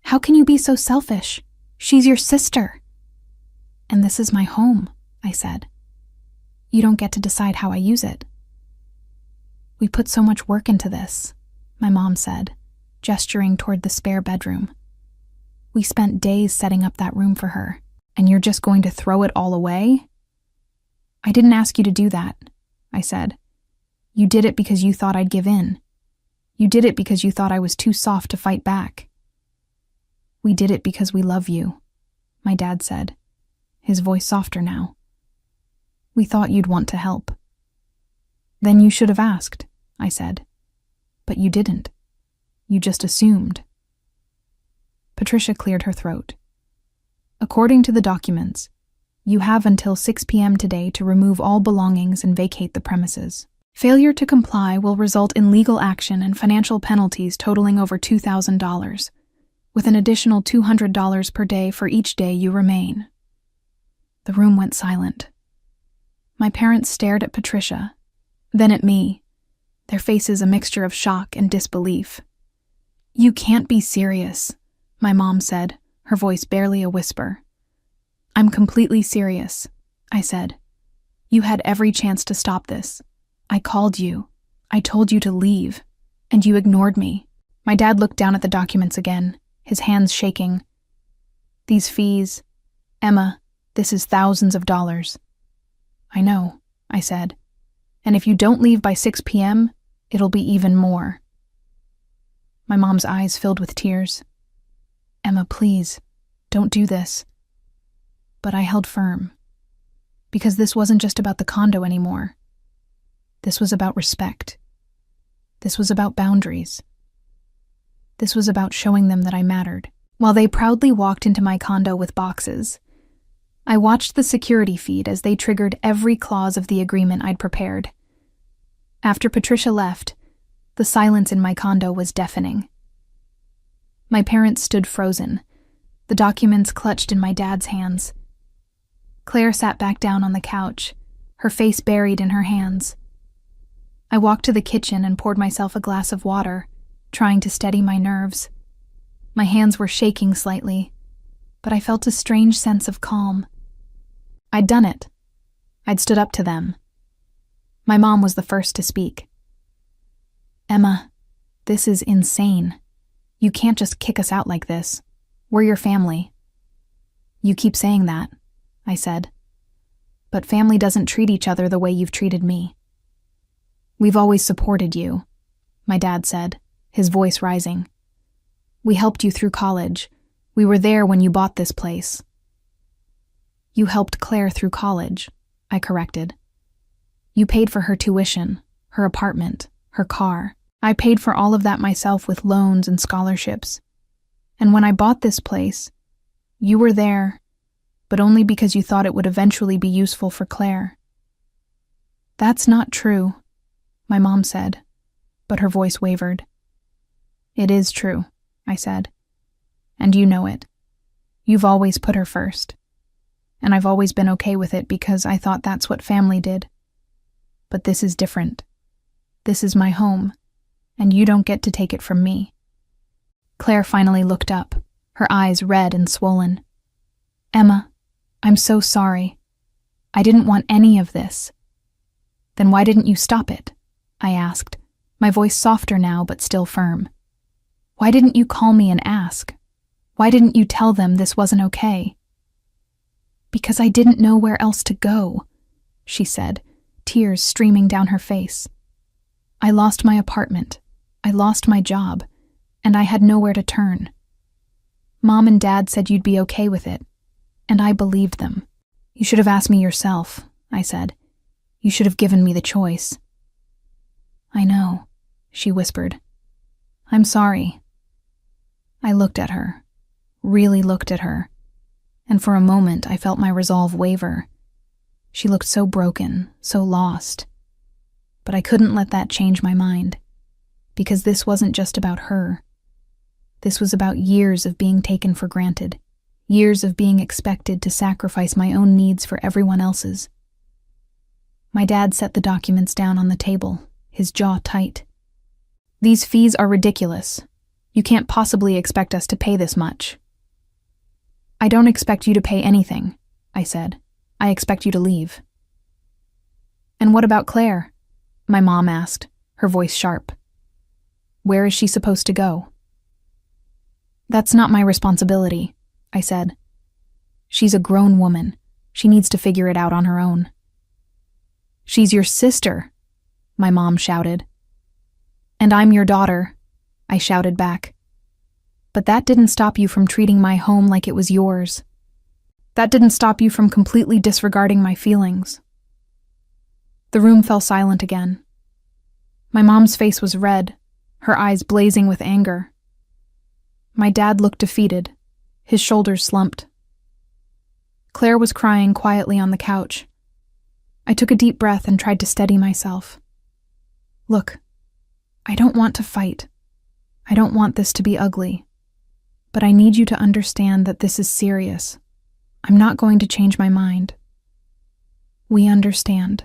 "How can you be so selfish? She's your sister." "And this is my home," I said. "You don't get to decide how I use it." "We put so much work into this," my mom said, gesturing toward the spare bedroom. "We spent days setting up that room for her, and you're just going to throw it all away?" "I didn't ask you to do that," I said. "You did it because you thought I'd give in. You did it because you thought I was too soft to fight back." "We did it because we love you," my dad said, his voice softer now. "We thought you'd want to help." "Then you should have asked," I said. "But you didn't. You just assumed." Patricia cleared her throat. "According to the documents, you have until 6 p.m. today to remove all belongings and vacate the premises. Failure to comply will result in legal action and financial penalties totaling over $2,000, with an additional $200 per day for each day you remain." The room went silent. My parents stared at Patricia, then at me, their faces a mixture of shock and disbelief. "You can't be serious," my mom said, her voice barely a whisper. "I'm completely serious," I said. "You had every chance to stop this. I called you. I told you to leave, and you ignored me." My dad looked down at the documents again, his hands shaking. "These fees, Emma, this is thousands of dollars." "I know," I said. "And if you don't leave by 6 p.m., it'll be even more." My mom's eyes filled with tears. "Emma, please, don't do this." But I held firm, because this wasn't just about the condo anymore. This was about respect. This was about boundaries. This was about showing them that I mattered. While they proudly walked into my condo with boxes, I watched the security feed as they triggered every clause of the agreement I'd prepared. After Patricia left, the silence in my condo was deafening. My parents stood frozen, the documents clutched in my dad's hands. Claire sat back down on the couch, her face buried in her hands. I walked to the kitchen and poured myself a glass of water, trying to steady my nerves. My hands were shaking slightly, but I felt a strange sense of calm. I'd done it. I'd stood up to them. My mom was the first to speak. "Emma, this is insane. You can't just kick us out like this. We're your family." "You keep saying that," I said. "But family doesn't treat each other the way you've treated me." "We've always supported you," my dad said, his voice rising. "We helped you through college. We were there when you bought this place." "You helped Claire through college," I corrected. "You paid for her tuition, her apartment, her car. I paid for all of that myself with loans and scholarships. And when I bought this place, you were there, but only because you thought it would eventually be useful for Claire." "That's not true," my mom said, but her voice wavered. "It is true," I said. "And you know it. You've always put her first. And I've always been okay with it because I thought that's what family did. But this is different. This is my home. and you don't get to take it from me." Claire finally looked up, her eyes red and swollen. "Emma, I'm so sorry. I didn't want any of this." "Then why didn't you stop it?" I asked, my voice softer now but still firm. "Why didn't you call me and ask? Why didn't you tell them this wasn't okay?" "Because I didn't know where else to go," she said, tears streaming down her face. "I lost my apartment, I lost my job, and I had nowhere to turn. Mom and Dad said you'd be okay with it, and I believed them." "You should have asked me yourself," I said. "You should have given me the choice." "I know," she whispered. "I'm sorry." I looked at her, really looked at her, and for a moment I felt my resolve waver. She looked so broken, so lost. But I couldn't let that change my mind, because this wasn't just about her. This was about years of being taken for granted, years of being expected to sacrifice my own needs for everyone else's. My dad set the documents down on the table, his jaw tight. "These fees are ridiculous. You can't possibly expect us to pay this much." "I don't expect you to pay anything," I said. "I expect you to leave." "And what about Claire?" my mom asked, her voice sharp. "Where is she supposed to go?" "That's not my responsibility," I said. "She's a grown woman. She needs to figure it out on her own." "She's your sister," my mom shouted. "And I'm your daughter," I shouted back. "But that didn't stop you from treating my home like it was yours. That didn't stop you from completely disregarding my feelings." The room fell silent again. My mom's face was red, her eyes blazing with anger. My dad looked defeated, his shoulders slumped. Claire was crying quietly on the couch. I took a deep breath and tried to steady myself. "Look, I don't want to fight. I don't want this to be ugly. But I need you to understand that this is serious. I'm not going to change my mind." "We understand,"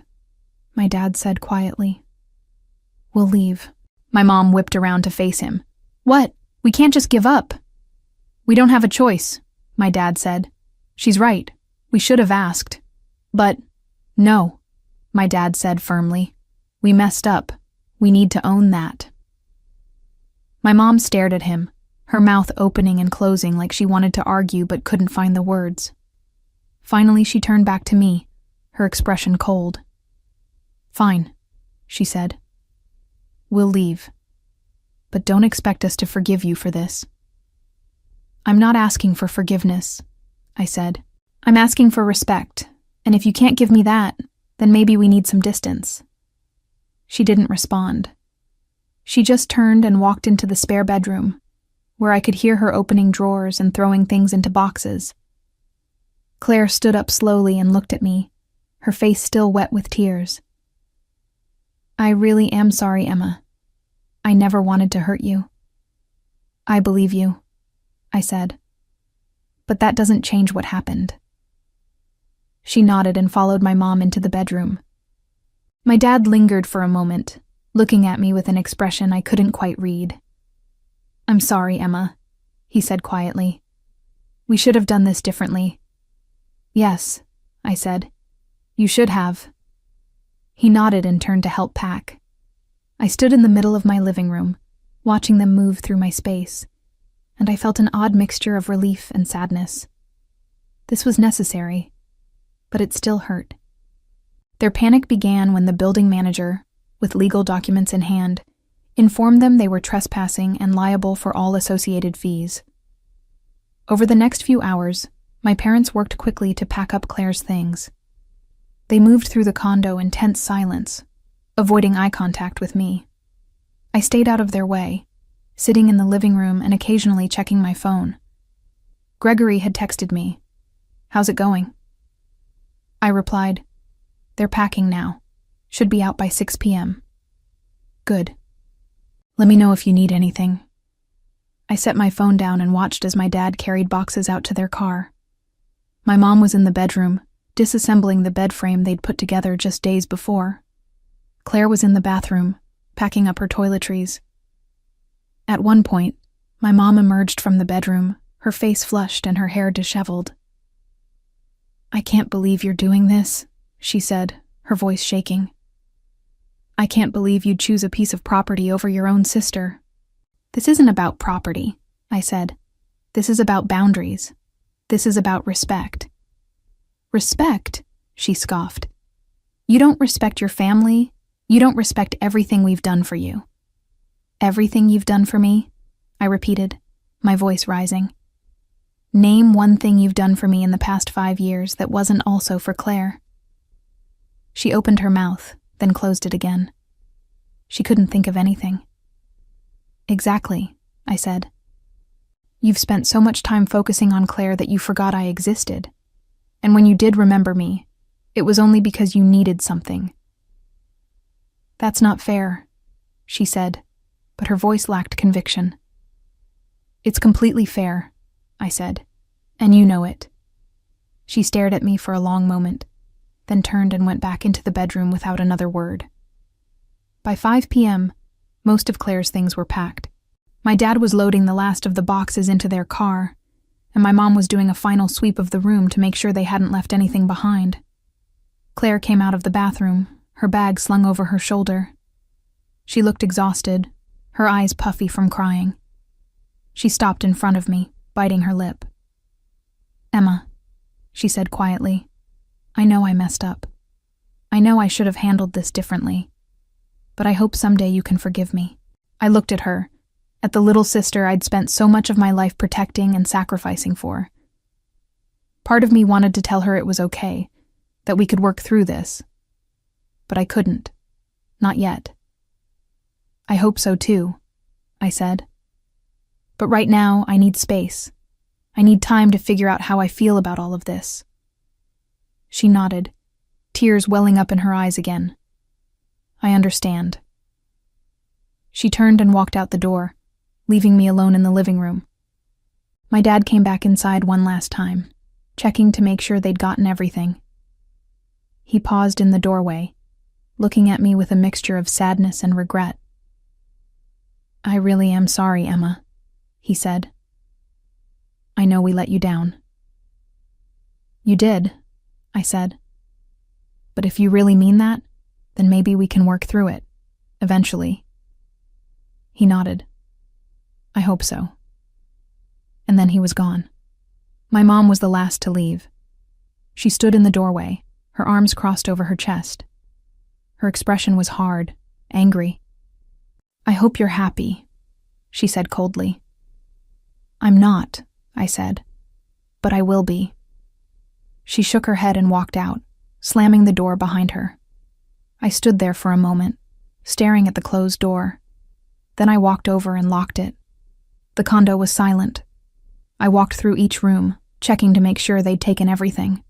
my dad said quietly. "We'll leave." My mom whipped around to face him. "What? We can't just give up." "We don't have a choice," my dad said. "She's right. We should have asked." "But, no," my dad said firmly. "We messed up. We need to own that." My mom stared at him, her mouth opening and closing like she wanted to argue but couldn't find the words. Finally, she turned back to me, her expression cold. "Fine," she said. "We'll leave. But don't expect us to forgive you for this." "I'm not asking for forgiveness," I said. "I'm asking for respect, and if you can't give me that, then maybe we need some distance." She didn't respond. She just turned and walked into the spare bedroom, where I could hear her opening drawers and throwing things into boxes. Claire stood up slowly and looked at me, her face still wet with tears. "I really am sorry, Emma. I never wanted to hurt you." "I believe you," I said. "But that doesn't change what happened." She nodded and followed my mom into the bedroom. My dad lingered for a moment, looking at me with an expression I couldn't quite read. "I'm sorry, Emma," he said quietly. "We should have done this differently." "Yes," I said. "You should have." He nodded and turned to help pack. I stood in the middle of my living room, watching them move through my space, and I felt an odd mixture of relief and sadness. This was necessary, but it still hurt. Their panic began when the building manager, with legal documents in hand, informed them they were trespassing and liable for all associated fees. Over the next few hours, my parents worked quickly to pack up Claire's things. They moved through the condo in tense silence, avoiding eye contact with me. I stayed out of their way, sitting in the living room and occasionally checking my phone. Gregory had texted me, "How's it going?" I replied, "They're packing now. Should be out by 6 p.m. "Good. Let me know if you need anything." I set my phone down and watched as my dad carried boxes out to their car. My mom was in the bedroom, disassembling the bed frame they'd put together just days before. Claire was in the bathroom, packing up her toiletries, At one point, my mom emerged from the bedroom, her face flushed and her hair disheveled. "I can't believe you're doing this," she said, her voice shaking. "I can't believe you'd choose a piece of property over your own sister." "This isn't about property," I said. "This is about boundaries. This is about respect." "Respect?" she scoffed. "You don't respect your family. You don't respect everything we've done for you." "Everything you've done for me?" I repeated, my voice rising. "Name one thing you've done for me in the past 5 years that wasn't also for Claire." She opened her mouth, then closed it again. She couldn't think of anything. "Exactly," I said. "You've spent so much time focusing on Claire that you forgot I existed. And when you did remember me, it was only because you needed something." "That's not fair," she said, but her voice lacked conviction. "It's completely fair," I said, "and you know it." She stared at me for a long moment, then turned and went back into the bedroom without another word. By 5 p.m., most of Claire's things were packed. My dad was loading the last of the boxes into their car, and my mom was doing a final sweep of the room to make sure they hadn't left anything behind. Claire came out of the bathroom, her bag slung over her shoulder. She looked exhausted, her eyes puffy from crying. She stopped in front of me, biting her lip. "Emma," she said quietly, "I know I messed up. I know I should have handled this differently. But I hope someday you can forgive me." I looked at her, at the little sister I'd spent so much of my life protecting and sacrificing for. Part of me wanted to tell her it was okay, that we could work through this. But I couldn't. Not yet. "I hope so too," I said. "But right now, I need space. I need time to figure out how I feel about all of this." She nodded, tears welling up in her eyes again. "I understand." She turned and walked out the door, leaving me alone in the living room. My dad came back inside one last time, checking to make sure they'd gotten everything. He paused in the doorway, looking at me with a mixture of sadness and regret. "I really am sorry, Emma," he said. "I know we let you down." "You did," I said. "But if you really mean that, then maybe we can work through it, eventually." He nodded. "I hope so." And then he was gone. My mom was the last to leave. She stood in the doorway, her arms crossed over her chest. Her expression was hard, angry. "I hope you're happy," she said coldly. "I'm not," I said, "but I will be." She shook her head and walked out, slamming the door behind her. I stood there for a moment, staring at the closed door. Then I walked over and locked it. The condo was silent. I walked through each room, checking to make sure they'd taken everything.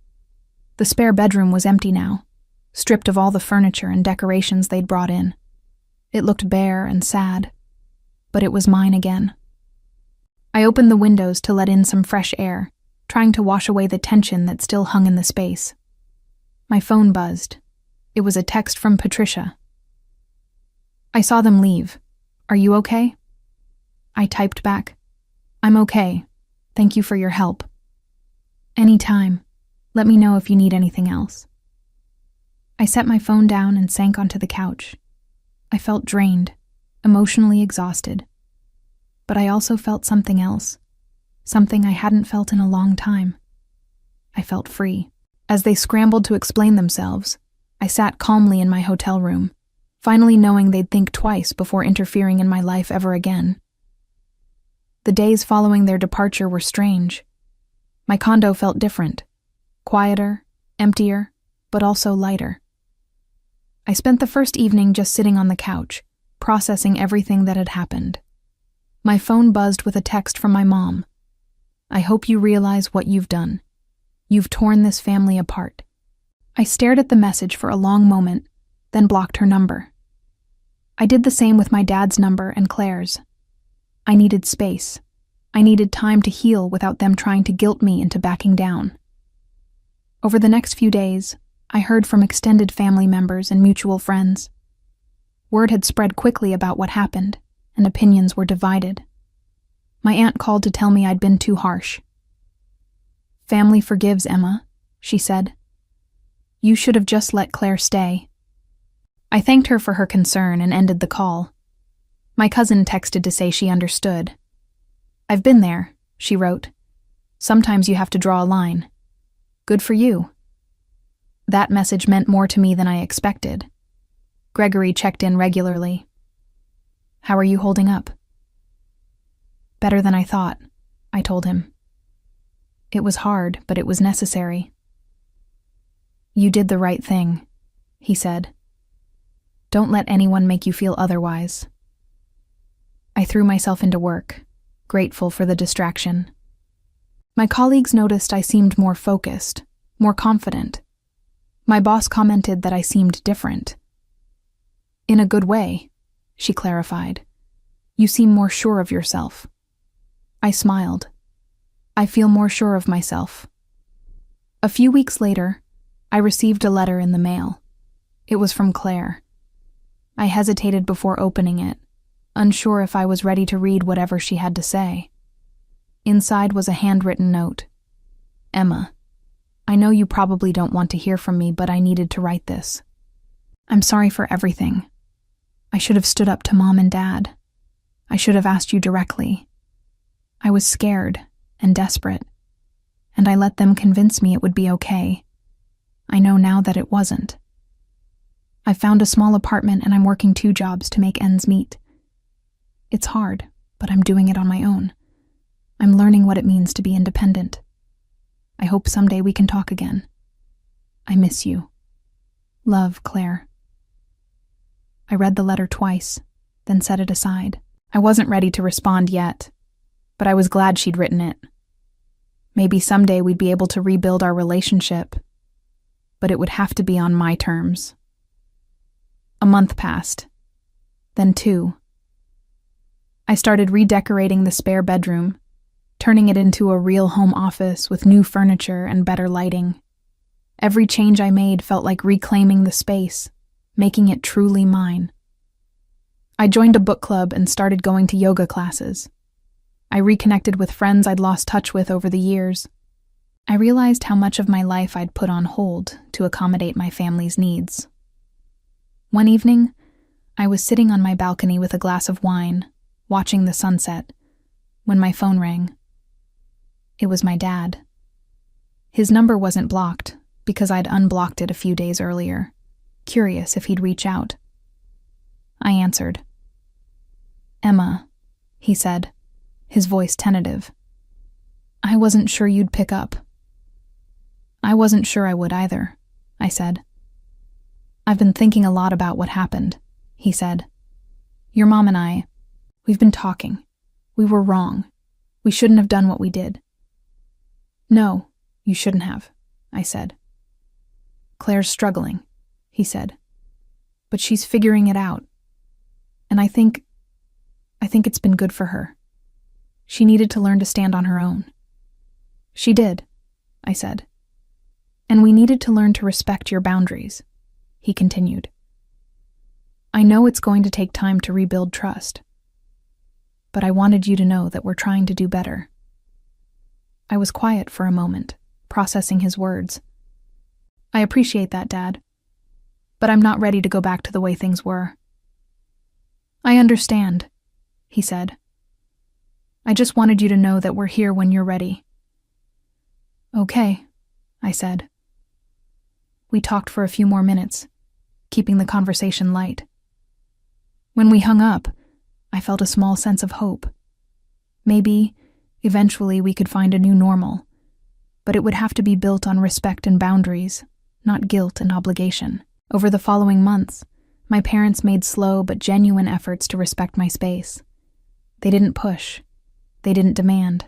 The spare bedroom was empty now, stripped of all the furniture and decorations they'd brought in. It looked bare and sad, but it was mine again. I opened the windows to let in some fresh air, trying to wash away the tension that still hung in the space. My phone buzzed. It was a text from Patricia. "I saw them leave. Are you okay?" I typed back, "I'm okay. Thank you for your help." "Anytime. Let me know if you need anything else." I set my phone down and sank onto the couch. I felt drained, emotionally exhausted. But I also felt something else, something I hadn't felt in a long time. I felt free. As they scrambled to explain themselves, I sat calmly in my hotel room, finally knowing they'd think twice before interfering in my life ever again. The days following their departure were strange. My condo felt different, quieter, emptier, but also lighter. I spent the first evening just sitting on the couch, processing everything that had happened. My phone buzzed with a text from my mom. "I hope you realize what you've done. You've torn this family apart." I stared at the message for a long moment, then blocked her number. I did the same with my dad's number and Claire's. I needed space. I needed time to heal without them trying to guilt me into backing down. Over the next few days, I heard from extended family members and mutual friends. Word had spread quickly about what happened, and opinions were divided. My aunt called to tell me I'd been too harsh. "Family forgives, Emma," she said. "You should have just let Claire stay." I thanked her for her concern and ended the call. My cousin texted to say she understood. "I've been there," she wrote. "Sometimes you have to draw a line. Good for you." That message meant more to me than I expected. Gregory checked in regularly. "How are you holding up?" "Better than I thought," I told him. "It was hard, but it was necessary." "You did the right thing," he said. "Don't let anyone make you feel otherwise." I threw myself into work, grateful for the distraction. My colleagues noticed I seemed more focused, more confident. My boss commented that I seemed different. "In a good way," she clarified. "You seem more sure of yourself." I smiled. "I feel more sure of myself." A few weeks later, I received a letter in the mail. It was from Claire. I hesitated before opening it, unsure if I was ready to read whatever she had to say. Inside was a handwritten note. "Emma, I know you probably don't want to hear from me, but I needed to write this. I'm sorry for everything. I should have stood up to Mom and Dad. I should have asked you directly. I was scared and desperate, and I let them convince me it would be okay. I know now that it wasn't. I found a small apartment and I'm working 2 jobs to make ends meet. It's hard, but I'm doing it on my own. I'm learning what it means to be independent. I hope someday we can talk again. I miss you. Love, Claire." I read the letter twice, then set it aside. I wasn't ready to respond yet, but I was glad she'd written it. Maybe someday we'd be able to rebuild our relationship, but it would have to be on my terms. A month passed, then 2. I started redecorating the spare bedroom, turning it into a real home office with new furniture and better lighting. Every change I made felt like reclaiming the space, making it truly mine. I joined a book club and started going to yoga classes. I reconnected with friends I'd lost touch with over the years. I realized how much of my life I'd put on hold to accommodate my family's needs. One evening, I was sitting on my balcony with a glass of wine, watching the sunset, when my phone rang. It was my dad. His number wasn't blocked because I'd unblocked it a few days earlier, curious if he'd reach out. I answered. "Emma," he said, his voice tentative. "I wasn't sure you'd pick up." "I wasn't sure I would either," I said. "I've been thinking a lot about what happened," he said. "Your mom and I, we've been talking. We were wrong. We shouldn't have done what we did." "No, you shouldn't have," I said. "Claire's struggling," he said. "But she's figuring it out. And I think it's been good for her. She needed to learn to stand on her own." "She did," I said. "And we needed to learn to respect your boundaries," he continued. "I know it's going to take time to rebuild trust, but I wanted you to know that we're trying to do better." I was quiet for a moment, processing his words. "I appreciate that, Dad, but I'm not ready to go back to the way things were." "I understand," he said. "I just wanted you to know that we're here when you're ready." "Okay," I said. We talked for a few more minutes, keeping the conversation light. When we hung up, I felt a small sense of hope. Maybe, eventually, we could find a new normal, but it would have to be built on respect and boundaries, not guilt and obligation. Over the following months, my parents made slow but genuine efforts to respect my space. They didn't push. They didn't demand.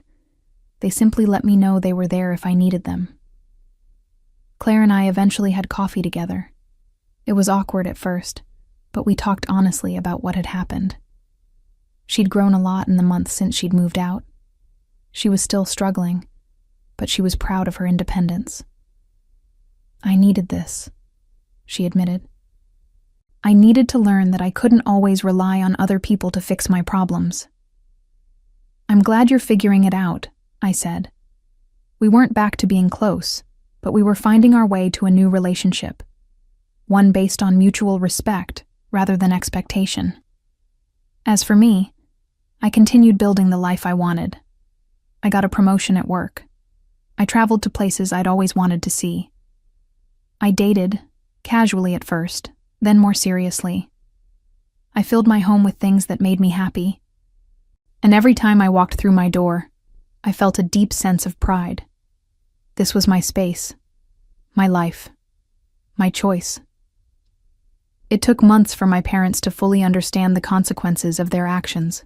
They simply let me know they were there if I needed them. Claire and I eventually had coffee together. It was awkward at first, but we talked honestly about what had happened. She'd grown a lot in the months since she'd moved out. She was still struggling, but she was proud of her independence. "I needed this," she admitted. I needed to learn that I couldn't always rely on other people to fix my problems. "I'm glad you're figuring it out," I said. We weren't back to being close, but we were finding our way to a new relationship, one based on mutual respect rather than expectation. As for me, I continued building the life I wanted. I got a promotion at work. I traveled to places I'd always wanted to see. I dated, casually at first, then more seriously. I filled my home with things that made me happy. And every time I walked through my door, I felt a deep sense of pride. This was my space, my life, my choice. It took months for my parents to fully understand the consequences of their actions.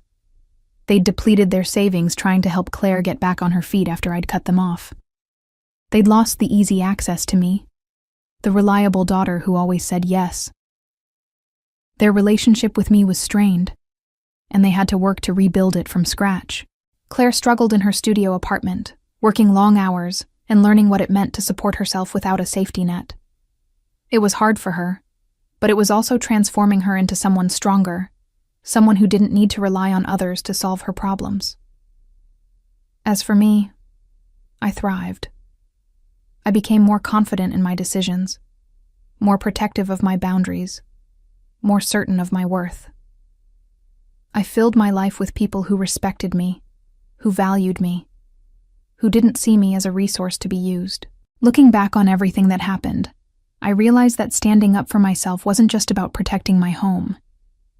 They'd depleted their savings trying to help Claire get back on her feet after I'd cut them off. They'd lost the easy access to me, the reliable daughter who always said yes. Their relationship with me was strained, and they had to work to rebuild it from scratch. Claire struggled in her studio apartment, working long hours and learning what it meant to support herself without a safety net. It was hard for her, but it was also transforming her into someone stronger, someone who didn't need to rely on others to solve her problems. As for me, I thrived. I became more confident in my decisions, more protective of my boundaries, more certain of my worth. I filled my life with people who respected me, who valued me, who didn't see me as a resource to be used. Looking back on everything that happened, I realized that standing up for myself wasn't just about protecting my home.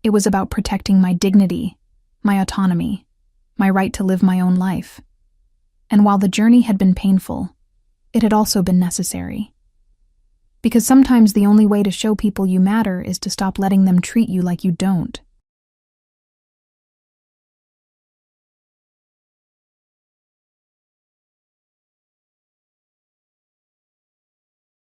It was about protecting my dignity, my autonomy, my right to live my own life. And while the journey had been painful, it had also been necessary. Because sometimes the only way to show people you matter is to stop letting them treat you like you don't.